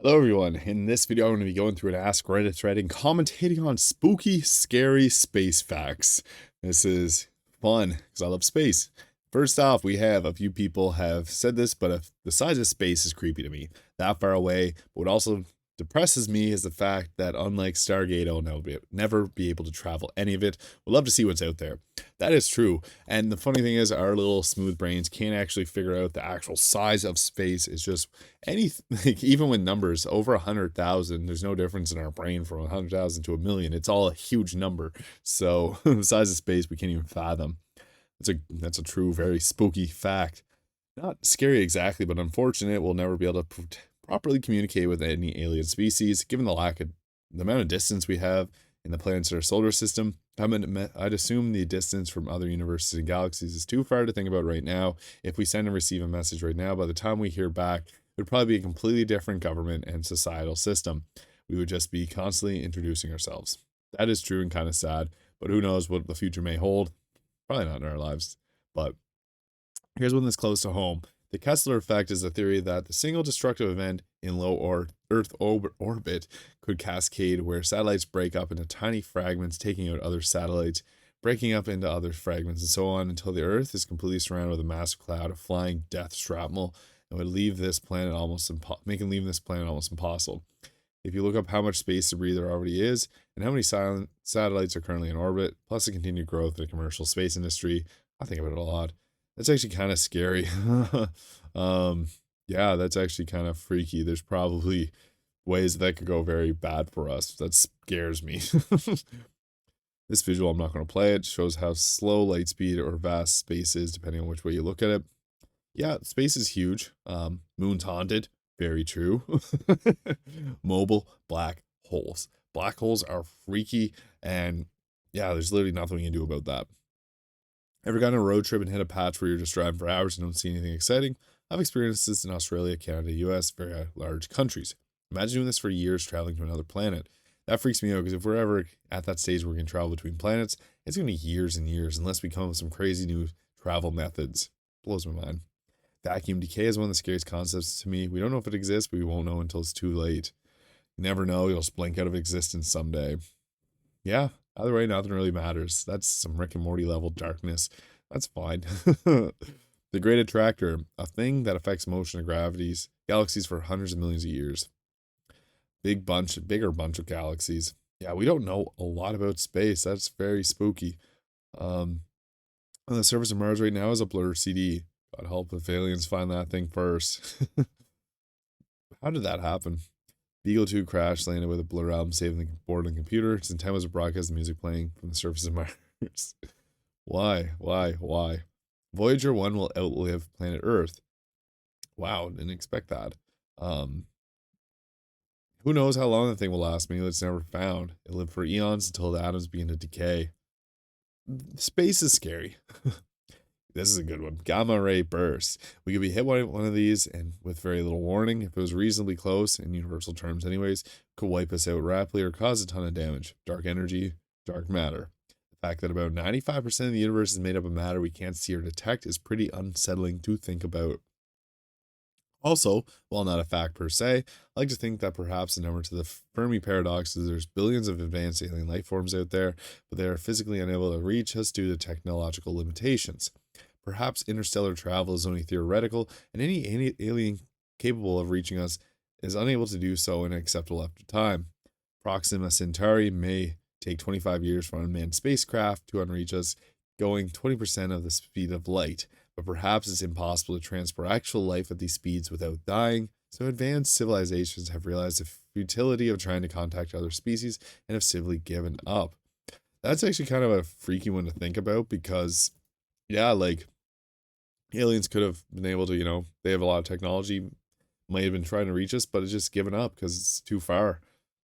Hello everyone, in this video I'm going to be going through an Ask Reddit thread and commentating on spooky, scary space facts. This is fun, because I love space. First off, we have a few people have said this, but the size of space is creepy to me. That far away, but what also depresses me is the fact that unlike Stargate, I'll never be able to travel any of it. We'd love to see what's out there. That is true, and the funny thing is our little smooth brains can't actually figure out the actual size of space. It's just like, even with numbers over 100,000, there's no difference in our brain from 100,000 to a million. It's all a huge number. So the size of space we can't even fathom. That's a true, very spooky fact. Not scary exactly, but unfortunate. We'll never be able to properly communicate with any alien species, given the amount of distance we have in the planets in our solar system. I'd assume the distance from other universes and galaxies is too far to think about right now. If we send and receive a message right now, by the time we hear back, it would probably be a completely different government and societal system. We would just be constantly introducing ourselves. That is true and kind of sad, but who knows what the future may hold. Probably not in our lives, but here's one that's close to home. The Kessler effect is a theory that the single destructive event in low Earth orbit could cascade where satellites break up into tiny fragments, taking out other satellites, breaking up into other fragments, and so on until the Earth is completely surrounded with a massive cloud of flying death shrapnel and would leave this planet making leaving this planet almost impossible. If you look up how much space debris there already is and how many silent satellites are currently in orbit, plus the continued growth in the commercial space industry, I think about it a lot. That's actually kind of scary. Yeah, that's actually kind of freaky. There's probably ways that could go very bad for us. That scares me. This visual, I'm not going to play it, shows how slow light speed or vast space is, depending on which way you look at it. Yeah, space is huge. Moon's haunted. Very true. Mobile black holes. Black holes are freaky, and yeah, there's literally nothing we can do about that. Ever gone on a road trip and hit a patch where you're just driving for hours and don't see anything exciting? I've experienced this in Australia, Canada, US, very large countries. Imagine doing this for years traveling to another planet. That freaks me out because if we're ever at that stage where we can travel between planets, it's going to be years and years unless we come up with some crazy new travel methods. Blows my mind. Vacuum decay is one of the scariest concepts to me. We don't know if it exists, but we won't know until it's too late. You never know, you'll just blink out of existence someday. Yeah, either way, nothing really matters. That's some Rick and Morty level darkness. That's fine. The Great Attractor, a thing that affects motion of galaxies for hundreds of millions of years. Bigger bunch of galaxies. Yeah, we don't know a lot about space. That's very spooky. On the surface of Mars right now is a blur CD. God help if aliens find that thing first. How did that happen? Beagle 2 crashed, landed with a blur album saving the board and computer. Its intent was to broadcast the music playing from the surface of Mars. Why? Voyager 1 will outlive planet Earth. Wow, didn't expect that. Who knows how long the thing will last? Maybe it's never found. It lived for eons until the atoms begin to decay. Space is scary. This is a good one. Gamma ray bursts. We could be hit by one of these, and with very little warning, if it was reasonably close, in universal terms anyways, could wipe us out rapidly or cause a ton of damage. Dark energy, dark matter. The fact that about 95% of the universe is made up of matter we can't see or detect is pretty unsettling to think about. Also, while not a fact per se, I like to think that perhaps the number to the Fermi paradox is there's billions of advanced alien life forms out there, but they are physically unable to reach us due to technological limitations. Perhaps interstellar travel is only theoretical, and any alien capable of reaching us is unable to do so in an acceptable amount of time. Proxima Centauri may take 25 years for an unmanned spacecraft to unreach us, going 20% of the speed of light, but perhaps it's impossible to transport actual life at these speeds without dying, so advanced civilizations have realized the futility of trying to contact other species and have simply given up. That's actually kind of a freaky one to think about because, yeah, like, aliens could have been able to, they have a lot of technology, might have been trying to reach us, but it's just given up because it's too far.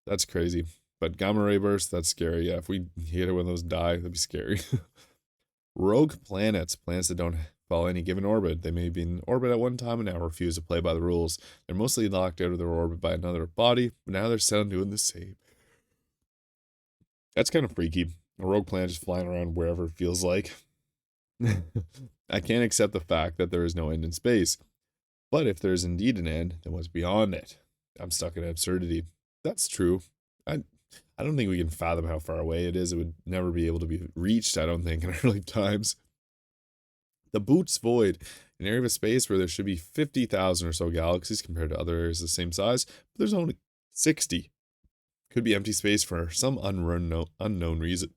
That's crazy. But gamma ray burst, that's scary. Yeah, if we hit it when those die, that'd be scary. Rogue planets that don't follow any given orbit. They may be in orbit at one time and now refuse to play by the rules. They're mostly locked out of their orbit by another body, but now they're set on doing the same. That's kind of freaky. A rogue planet just flying around wherever it feels like. I can't accept the fact that there is no end in space. But if there is indeed an end, then what's beyond it? I'm stuck in absurdity. That's true. I I don't think we can fathom how far away it is. It would never be able to be reached, I don't think, in our lifetimes. The Boots Void, an area of space where there should be 50,000 or so galaxies compared to other areas the same size, but there's only 60. Could be empty space for some unknown reason.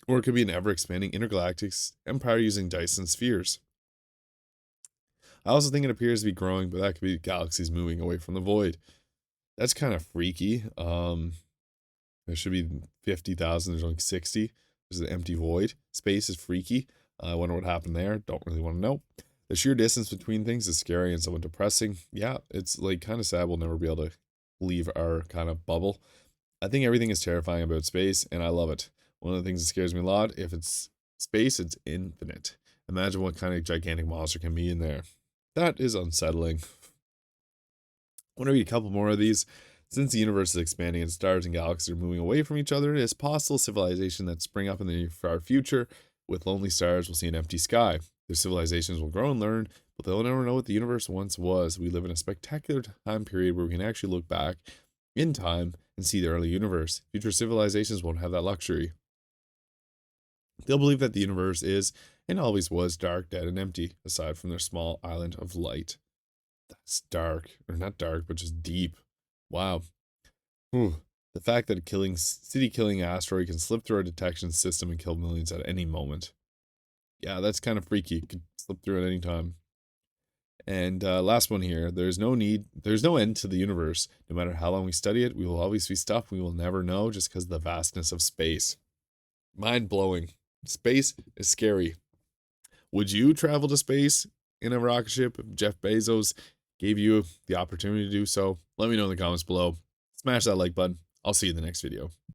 Or it could be an ever-expanding intergalactic empire using Dyson spheres. I also think it appears to be growing, but that could be galaxies moving away from the void. That's kind of freaky. There should be 50,000, there's only 60. There's an empty void. Space is freaky. I wonder what happened there. Don't really want to know. The sheer distance between things is scary and somewhat depressing. Yeah, it's like kind of sad we'll never be able to leave our kind of bubble. I think everything is terrifying about space, and I love it. One of the things that scares me a lot, if it's space, it's infinite. Imagine what kind of gigantic monster can be in there. That is unsettling. I want to read a couple more of these. Since the universe is expanding and stars and galaxies are moving away from each other, it is possible civilization that spring up in the far future with lonely stars will see an empty sky. Their civilizations will grow and learn, but they'll never know what the universe once was. We live in a spectacular time period where we can actually look back in time and see the early universe. Future civilizations won't have that luxury. They'll believe that the universe is, and always was, dark, dead, and empty, aside from their small island of light. That's dark. Or not dark, but just deep. Wow. Whew. The fact that a city-killing asteroid can slip through our detection system and kill millions at any moment. Yeah, that's kind of freaky. It could slip through at any time. And last one here. There's no end to the universe. No matter how long we study it, we will always see stuff we will never know just because of the vastness of space. Mind-blowing. Space is scary. Would you travel to space in a rocket ship if Jeff Bezos gave you the opportunity to do so? Let me know in the comments below. Smash that like button. I'll see you in the next video.